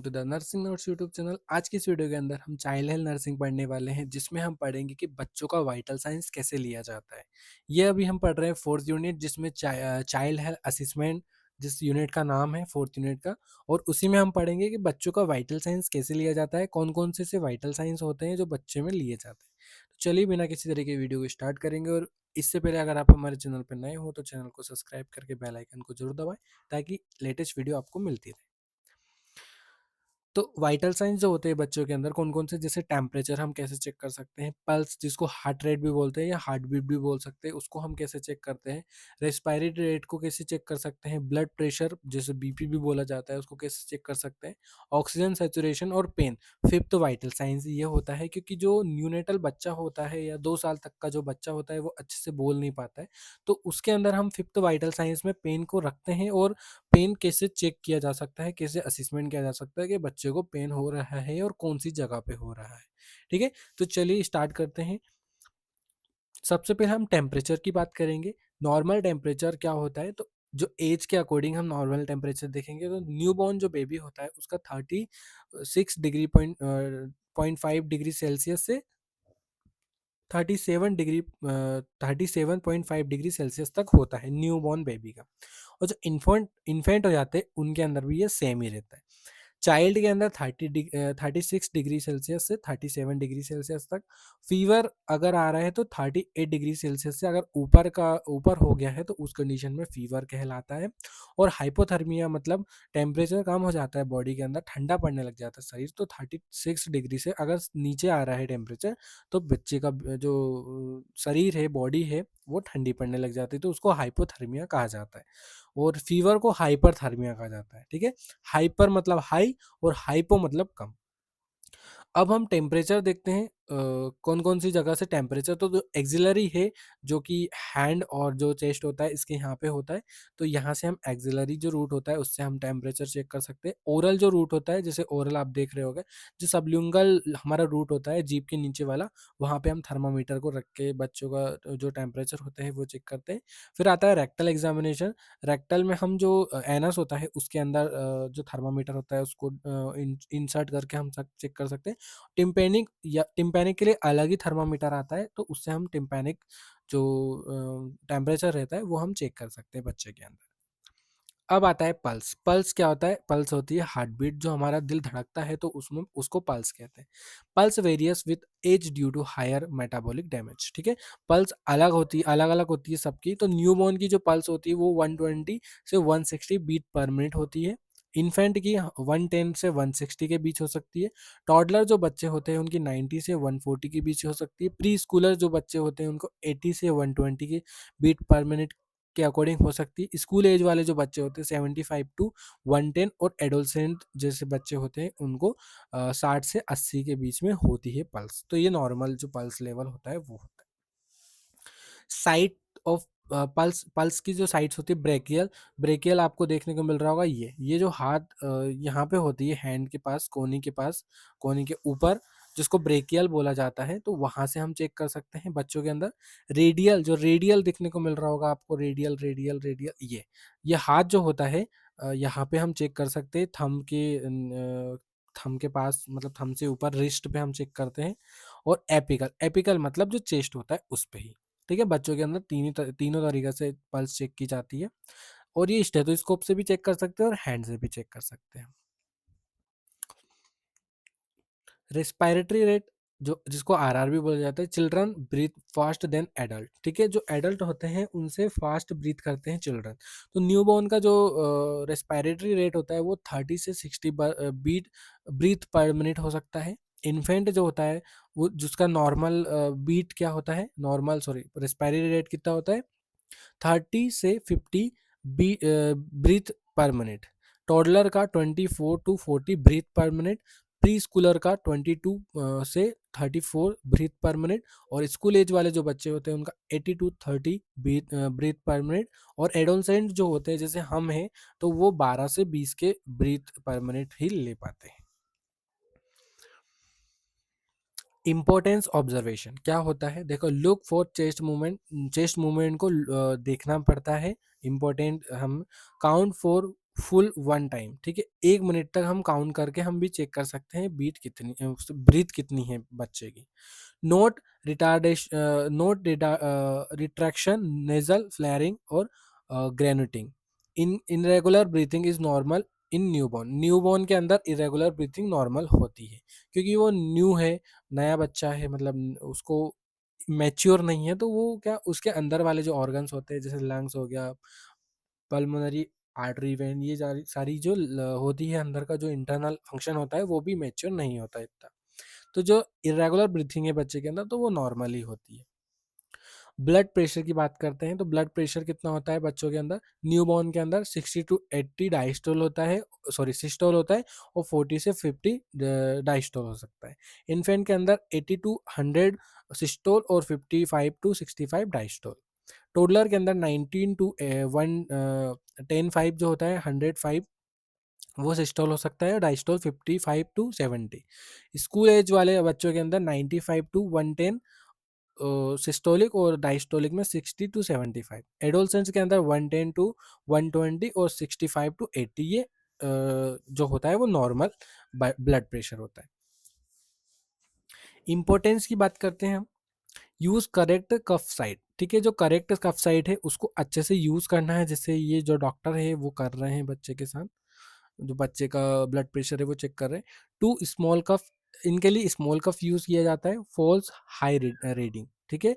To the nursing notes YouTube channel. आज की इस वीडियो के अंदर हम चाइल्ड हेल्थ नर्सिंग पढ़ने वाले हैं, जिसमें हम पढ़ेंगे कि बच्चों का वाइटल साइंस कैसे लिया जाता है। ये अभी हम पढ़ रहे हैं फोर्थ यूनिट, जिसमें चाइल्ड हेल्थ असेसमेंट, जिस यूनिट का नाम है फोर्थ यूनिट का। और उसी में हम पढ़ेंगे कि बच्चों का वाइटल साइंस कैसे लिया जाता है, कौन कौन से वाइटल साइंस होते हैं जो बच्चे में लिए जाते हैं। तो चलिए बिना किसी तरीके की वीडियो को स्टार्ट करेंगे। और इससे पहले अगर आप हमारे चैनल पर नए हो तो चैनल को सब्सक्राइब करके बेल आइकन को जरूर दबाएं, ताकि लेटेस्ट वीडियो आपको मिलती रहे। तो वाइटल साइंस जो होते हैं बच्चों के अंदर कौन कौन से, जैसे टेम्परेचर हम कैसे चेक कर सकते हैं, पल्स जिसको हार्ट रेट भी बोलते हैं या हार्ट बीट भी बोल सकते हैं, उसको हम कैसे चेक करते हैं, रेस्पिरेटरी रेट को कैसे चेक कर सकते हैं, ब्लड प्रेशर जैसे बीपी भी बोला जाता है उसको कैसे चेक कर सकते हैं, ऑक्सीजन सेचुरेशन और पेन। फिफ्थ वाइटल साइंस ये होता है, क्योंकि जो न्यूनेटल बच्चा होता है या 2 साल तक का जो बच्चा होता है वो अच्छे से बोल नहीं पाता है, तो उसके अंदर हम फिफ्थ वाइटल साइंस में पेन को रखते हैं। और पेन कैसे चेक किया जा सकता है, कैसे असेसमेंट किया जा सकता है कि बच्चे को पेन हो रहा है और कौन सी जगह पे हो रहा है। ठीक है, तो चलिए स्टार्ट करते हैं। सबसे पहले हम टेम्परेचर की बात करेंगे। नॉर्मल टेम्परेचर क्या होता है, तो जो एज के अकॉर्डिंग हम नॉर्मल टेम्परेचर देखेंगे, तो न्यूबॉर्न जो बेबी होता है उसका 36 डिग्री 5 डिग्री सेल्सियस से 37.5 डिग्री तक होता है न्यूबॉर्न बेबी का। और जो इन्फेंट हो जाते हैं उनके अंदर भी ये सेम ही रहता है। चाइल्ड के अंदर 36 डिग्री सेल्सियस से 37 डिग्री सेल्सियस तक। फीवर अगर आ रहा है तो 38 डिग्री सेल्सियस से अगर ऊपर हो गया है तो उस कंडीशन में फीवर कहलाता है। और हाइपोथर्मिया मतलब टेम्परेचर कम हो जाता है, बॉडी के अंदर ठंडा पड़ने लग जाता है शरीर, तो 36 डिग्री से अगर नीचे आ रहा है टेम्परेचर, तो बच्चे का जो शरीर है, बॉडी है, वो ठंडी पड़ने लग जाती है, तो उसको हाइपोथर्मिया कहा जाता है। और फीवर को हाइपरथर्मिया कहा जाता है। ठीक है, हाइपर मतलब हाई और हाइपो मतलब कम। अब हम टेम्परेचर देखते हैं, कौन कौन सी जगह से टेम्परेचर, तो जो एक्सिलरी है, जो कि हैंड और जो चेस्ट होता है इसके यहाँ पे होता है, तो यहाँ से हम एक्सिलरी जो रूट होता है उससे हम टेम्परेचर चेक कर सकते हैं। ओरल जो रूट होता है, जैसे ओरल आप देख रहे होगे, जो सबल्यूंगल हमारा रूट होता है जीभ के नीचे वाला, वहाँ पे हम थर्मामीटर को रख के बच्चों का जो टेम्परेचर होता है वो चेक करते हैं। फिर आता है रेक्टल एग्जामिनेशन। रेक्टल में हम जो एनस होता है उसके अंदर जो थर्मामीटर होता है उसको इंसर्ट करके हम चेक कर सकते हैं। टिम्पैनिक के लिए अलग ही थर्मामीटर आता है, तो उससे हम टिम्पैनिक जो टेम्परेचर रहता है वो हम चेक कर सकते हैं बच्चे के अंदर। अब आता है पल्स। पल्स क्या होता है, पल्स होती है हार्ट बीट, जो हमारा दिल धड़कता है तो उसमें उसको पल्स कहते हैं। Pulse varies with age due to higher metabolic damage. ठीक है, पल्स अलग अलग होती है सबकी। तो न्यूबॉर्न की जो पल्स होती है वो 120 से 160 बीट पर मिनट होती है। इन्फेंट की 110 से 160 के बीच हो सकती है। टॉडलर जो बच्चे होते हैं उनकी 90 से 140 के बीच हो सकती है। प्री स्कूलर जो बच्चे होते हैं उनको 80 से 120 के बीट पर मिनट के अकॉर्डिंग हो सकती है। स्कूल एज वाले जो बच्चे होते हैं 75 टू 110, और एडोलसेंट जैसे बच्चे होते हैं उनको 60 से 80 के बीच में होती है पल्स। तो ये नॉर्मल जो पल्स लेवल होता है वो होता है। साइट ऑफ पल्स, पल्स की जो साइट्स होती है, ब्रेकियल, ब्रेकियल आपको देखने को मिल रहा होगा। ये जो हाथ यहाँ पे होती है, हैंड के पास, कोहनी के पास, कोहनी के ऊपर, जिसको ब्रेकियल बोला जाता है, तो वहां से हम चेक कर सकते हैं बच्चों के अंदर। रेडियल, जो रेडियल दिखने को मिल रहा होगा आपको, रेडियल रेडियल रेडियल, ये हाथ जो होता है, यहाँ पे हम चेक कर सकते हैं। थम के पास, मतलब थम से ऊपर रिस्ट पे हम चेक करते हैं। और एपिकल, एपिकल मतलब जो चेस्ट होता है उस पे ही। ठीक है, बच्चों के अंदर तीनों तरीके से पल्स चेक की जाती है। और ये स्टेथोस्कोप से भी चेक कर सकते हैं और हैंड से भी चेक कर सकते हैं। रेस्पिरेटरी रेट, जो जिसको आरआर भी बोला जाता है, children breathe fast than adult. ठीक है, जो एडल्ट होते हैं उनसे फास्ट ब्रीथ करते हैं चिल्ड्रन। तो न्यूबॉर्न का जो रेस्पिरेटरी रेट होता है वो 30 से 60 बीट ब्रीथ पर मिनट हो सकता है। इन्फेंट जो होता है वो, जिसका नॉर्मल बीट क्या होता है, नॉर्मल सॉरी रेस्पिरेटरी रेट कितना होता है, 30 से 50 ब्रीथ पर मिनट। टॉडलर का 24 to 40 breath per minute. Preschooler का 22 से 34 ब्रीथ पर मिनट। और स्कूल एज वाले जो बच्चे होते हैं उनका 80 to 30 ब्रीथ पर मिनट। और एडोलसेंट जो होते हैं जैसे हम हैं, तो वो 12 से 20 के ब्रीथ पर मिनट ही ले पाते हैं। इम्पोर्टेंस ऑब्जर्वेशन क्या होता है, देखो, look for chest movement, chest movement को देखना पड़ता है। इम्पोर्टेंट हम काउंट फॉर फुल 1 टाइम, ठीक है? 1 मिनट तक हम काउंट करके हम भी चेक कर सकते हैं ब्रीथ कितनी है बच्चे की। नोट रिट्रैक्शन, नेज़ल फ्लेयरिंग और grunting. In irregular breathing is normal in newborn. Newborn के अंदर इर्रेगुलर ब्रीथिंग नॉर्मल होती है, क्योंकि वो न्यू है, नया बच्चा है, मतलब उसको मैच्योर नहीं है, तो वो क्या उसके अंदर वाले जो ऑर्गन्स होते हैं, जैसे लंग्स हो गया, पल्मोनरी आर्टरी वेन, ये सारी सारी जो होती है अंदर का जो इंटरनल फंक्शन होता है, वो भी मैच्योर नहीं होता इतना। तो जो इरेगुलर ब्रीथिंग है बच्चे के अंदर, तो वो नॉर्मल ही होती है। ब्लड प्रेशर की बात करते हैं, तो ब्लड प्रेशर कितना होता है बच्चों के अंदर? न्यूबॉर्न के अंदर 60 टू 80 डायस्टोल होता है, सॉरी सिस्टोल होता है, और 40 से 50 डायस्टोल हो सकता है। इन्फेंट के अंदर 80 टू 100 सिस्टोल और 55 टू 65 डायस्टोल। टोडलर के अंदर 19 टू 105 जो होता है, 105 वो सिस्टोल हो सकता है, और डायस्टोल 55 टू 70। स्कूल एज वाले बच्चों के अंदर 95 टू 110 सिस्टोलिक, और डायस्टोलिक में 60 टू 75। एडोलसेंस के अंदर 110 टू 120 और 65 टू 80, ये जो होता है वो नॉर्मल ब्लड प्रेशर होता है। इंपॉर्टेंस की बात करते हैं हम। यूज करेक्ट कफ साइट, ठीक है? जो करेक्ट कफ साइट है उसको अच्छे से यूज करना है, जैसे ये जो डॉक्टर है वो कर रहे हैं बच्चे के साथ, जो बच्चे का ब्लड प्रेशर है वो चेक कर रहे हैं। टू स्मॉल कफ, इनके लिए स्मॉल कफ यूज किया जाता है। फॉल्स हाई रीडिंग, ठीक है?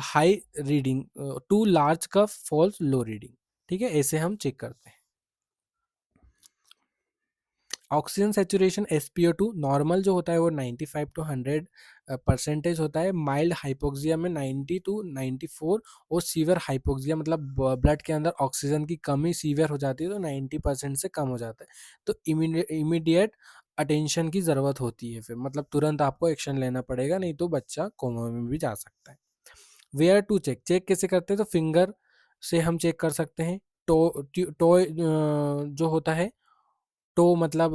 High reading. Too large cuff falls low reading, ठीक है? ऐसे हम चेक करते हैं। ऑक्सीजन सेचुरेशन एसपीओ2 नॉर्मल जो होता है वो 95 टू 100 परसेंटेज होता है। माइल्ड हाइपोक्सिया में 90 टू 94, और सीवियर हाइपोक्सिया मतलब ब्लड के अंदर ऑक्सीजन की कमी सीवियर हो जाती है, तो 90% से कम हो जाता है। तो इमीडिएट अटेंशन की ज़रूरत होती है, फिर मतलब तुरंत आपको एक्शन लेना पड़ेगा, नहीं तो बच्चा कोमा में भी जा सकता है। वेयर टू चेक, चेक कैसे करते हैं? तो फिंगर से हम चेक कर सकते हैं। टो जो होता है, टो मतलब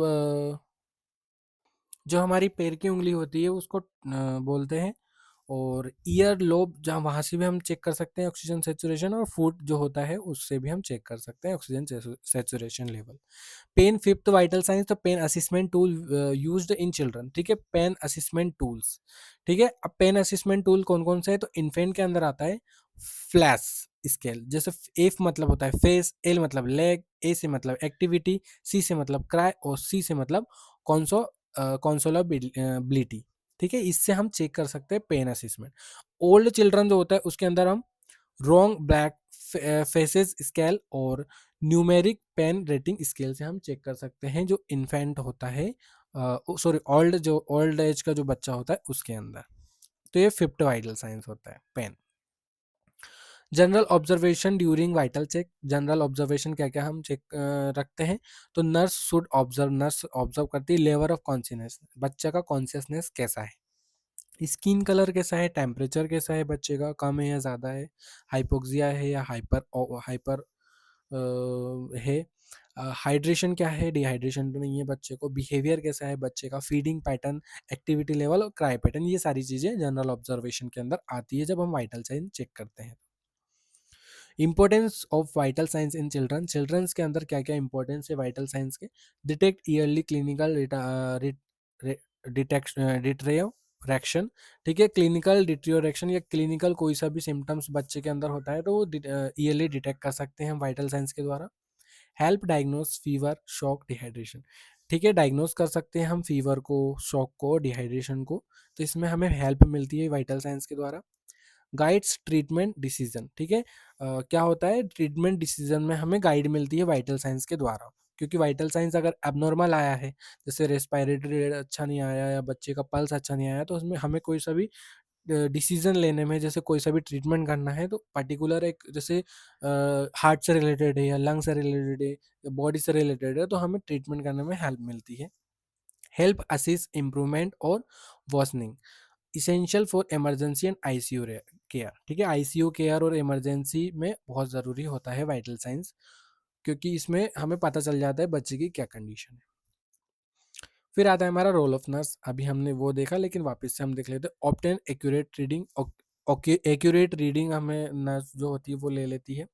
जो हमारी पैर की उंगली होती है उसको बोलते हैं। और ईयर लोब, जहाँ वहाँ से भी हम चेक कर सकते हैं ऑक्सीजन सेचुरेशन, और फुट जो होता है उससे भी हम चेक कर सकते हैं oxygen saturation level. Pain fifth vital signs, तो pain assessment tool used in children, ठीक है? पेन असिस्मेंट टूल्स, ठीक है? अब पेन असिस्मेंट टूल कौन कौन से है? तो इन्फेंट के अंदर आता है फ्लैश स्केल, जैसे एफ मतलब होता है फेस, एल मतलब लेग, ए से मतलब एक्टिविटी, सी से मतलब क्राई, और सी से मतलब कौनसो कंसोलाबिलिटी, ठीक है? इससे हम चेक कर सकते हैं पेन असेसमेंट। ओल्ड चिल्ड्रन जो होता है उसके अंदर हम रॉन्ग ब्लैक फेसेस स्केल और न्यूमेरिक पेन रेटिंग स्केल से हम चेक कर सकते हैं जो इन्फेंट होता है, सॉरी ओल्ड एज का जो बच्चा होता है उसके अंदर। तो ये फिफ्थ वाइटल साइंस होता है pain. General observation during vital check, general observation क्या क्या हम चेक रखते हैं? तो नर्स ऑब्जर्व करती है लेवल ऑफ कॉन्शियसनेस, बच्चा का कॉन्शियसनेस कैसा है, स्किन कलर कैसा है, टेम्परेचर कैसा है बच्चे का, कम है या ज़्यादा है, हाइपोक्सिया है या हाइपर हाइपर है, हाइड्रेशन क्या है, डिहाइड्रेशन तो नहीं है बच्चे को, बिहेवियर कैसा है बच्चे का, फीडिंग पैटर्न, एक्टिविटी लेवल और क्राई पैटर्न, ये सारी चीज़ें जनरल ऑब्जर्वेशन के अंदर आती है जब हम वाइटल साइन चेक करते हैं। Importance of vital signs in childrens के अंदर क्या क्या इंपॉर्टेंस है वाइटल साइंस के? डिटेक्ट ईयरली क्लिनिकल डिटेक्शन, ठीक है? क्लिनिकल डिट्रियोरेक्शन या क्लिनिकल कोई सा भी सिम्टम्स बच्चे के अंदर होता है तो वो ईयरली डिटेक्ट कर सकते हैं वाइटल साइंस के द्वारा। Help diagnose fever shock dehydration, ठीक है? डायग्नोस कर सकते हैं हम फीवर को, शॉक को, डिहाइड्रेशन को, तो इसमें हमें हेल्प मिलती है वाइटल साइंस के द्वारा। गाइड्स ट्रीटमेंट डिसीजन, ठीक है? क्या होता है ट्रीटमेंट डिसीजन में हमें गाइड मिलती है वाइटल साइंस के द्वारा, क्योंकि वाइटल साइंस अगर एबनॉर्मल आया है, जैसे रेस्पिरेटरी रेट अच्छा नहीं आया या बच्चे का पल्स अच्छा नहीं आया, तो उसमें हमें कोई सा भी डिसीजन लेने में, जैसे कोई सा भी ट्रीटमेंट करना है, तो पर्टिकुलर एक जैसे हार्ट से रिलेटेड है या लंग से रिलेटेड है या बॉडी से रिलेटेड है, तो हमें ट्रीटमेंट करने में हेल्प मिलती है। हेल्प असिस्ट इम्प्रूवमेंट और worsening, essential for emergency and ICU care, ठीक है? आईसीयू केयर और इमरजेंसी में बहुत ज़रूरी होता है वाइटल साइंस, क्योंकि इसमें हमें पता चल जाता है बच्चे की क्या कंडीशन है। फिर आता है हमारा रोल ऑफ नर्स, अभी हमने वो देखा, लेकिन वापस से हम देख लेते हैं। Obtain accurate reading accurate reading हमें नर्स जो होती है वो ले लेती है।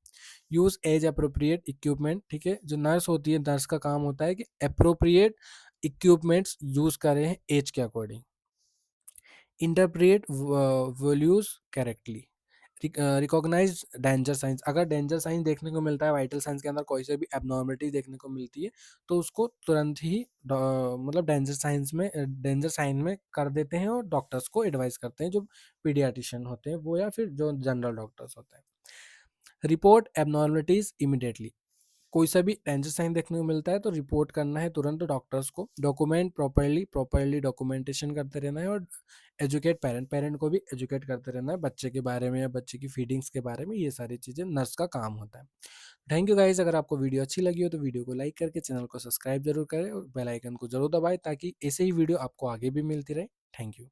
यूज़ एज अप्रोप्रिएट इक्विपमेंट, ठीक है, जो नर्स होती है, नर्स का काम होता है कि अप्रोप्रिएट इक्विपमेंट्स यूज़ करें एज के according. Interpret values correctly. Recognize danger signs, अगर डेंजर साइन देखने को मिलता है, वाइटल साइंस के अंदर कोई से भी एबनॉर्मलिटी देखने को मिलती है, तो उसको तुरंत ही मतलब डेंजर साइन में कर देते हैं और डॉक्टर्स को एडवाइस करते हैं, जो पीडियाट्रिशियन होते हैं वो, या फिर जो जनरल डॉक्टर्स होते हैं। रिपोर्ट एबनॉर्मलिटीज इमिडिएटली, कोई सा भी डेंजर साइन देखने को मिलता है तो रिपोर्ट करना है तुरंत डॉक्टर्स को। डॉक्यूमेंट प्रॉपर्ली डॉक्यूमेंटेशन करते रहना है, और एजुकेट पेरेंट को भी एजुकेट करते रहना है बच्चे के बारे में या बच्चे की फीडिंग्स के बारे में। ये सारी चीज़ें नर्स का काम होता है। थैंक यू गाइज, अगर आपको वीडियो अच्छी लगी हो तो वीडियो को लाइक करके चैनल को सब्सक्राइब जरूर करें और बेल आइकन को जरूर दबाएं, ताकि ऐसे ही वीडियो आपको आगे भी मिलती रहे। Thank you.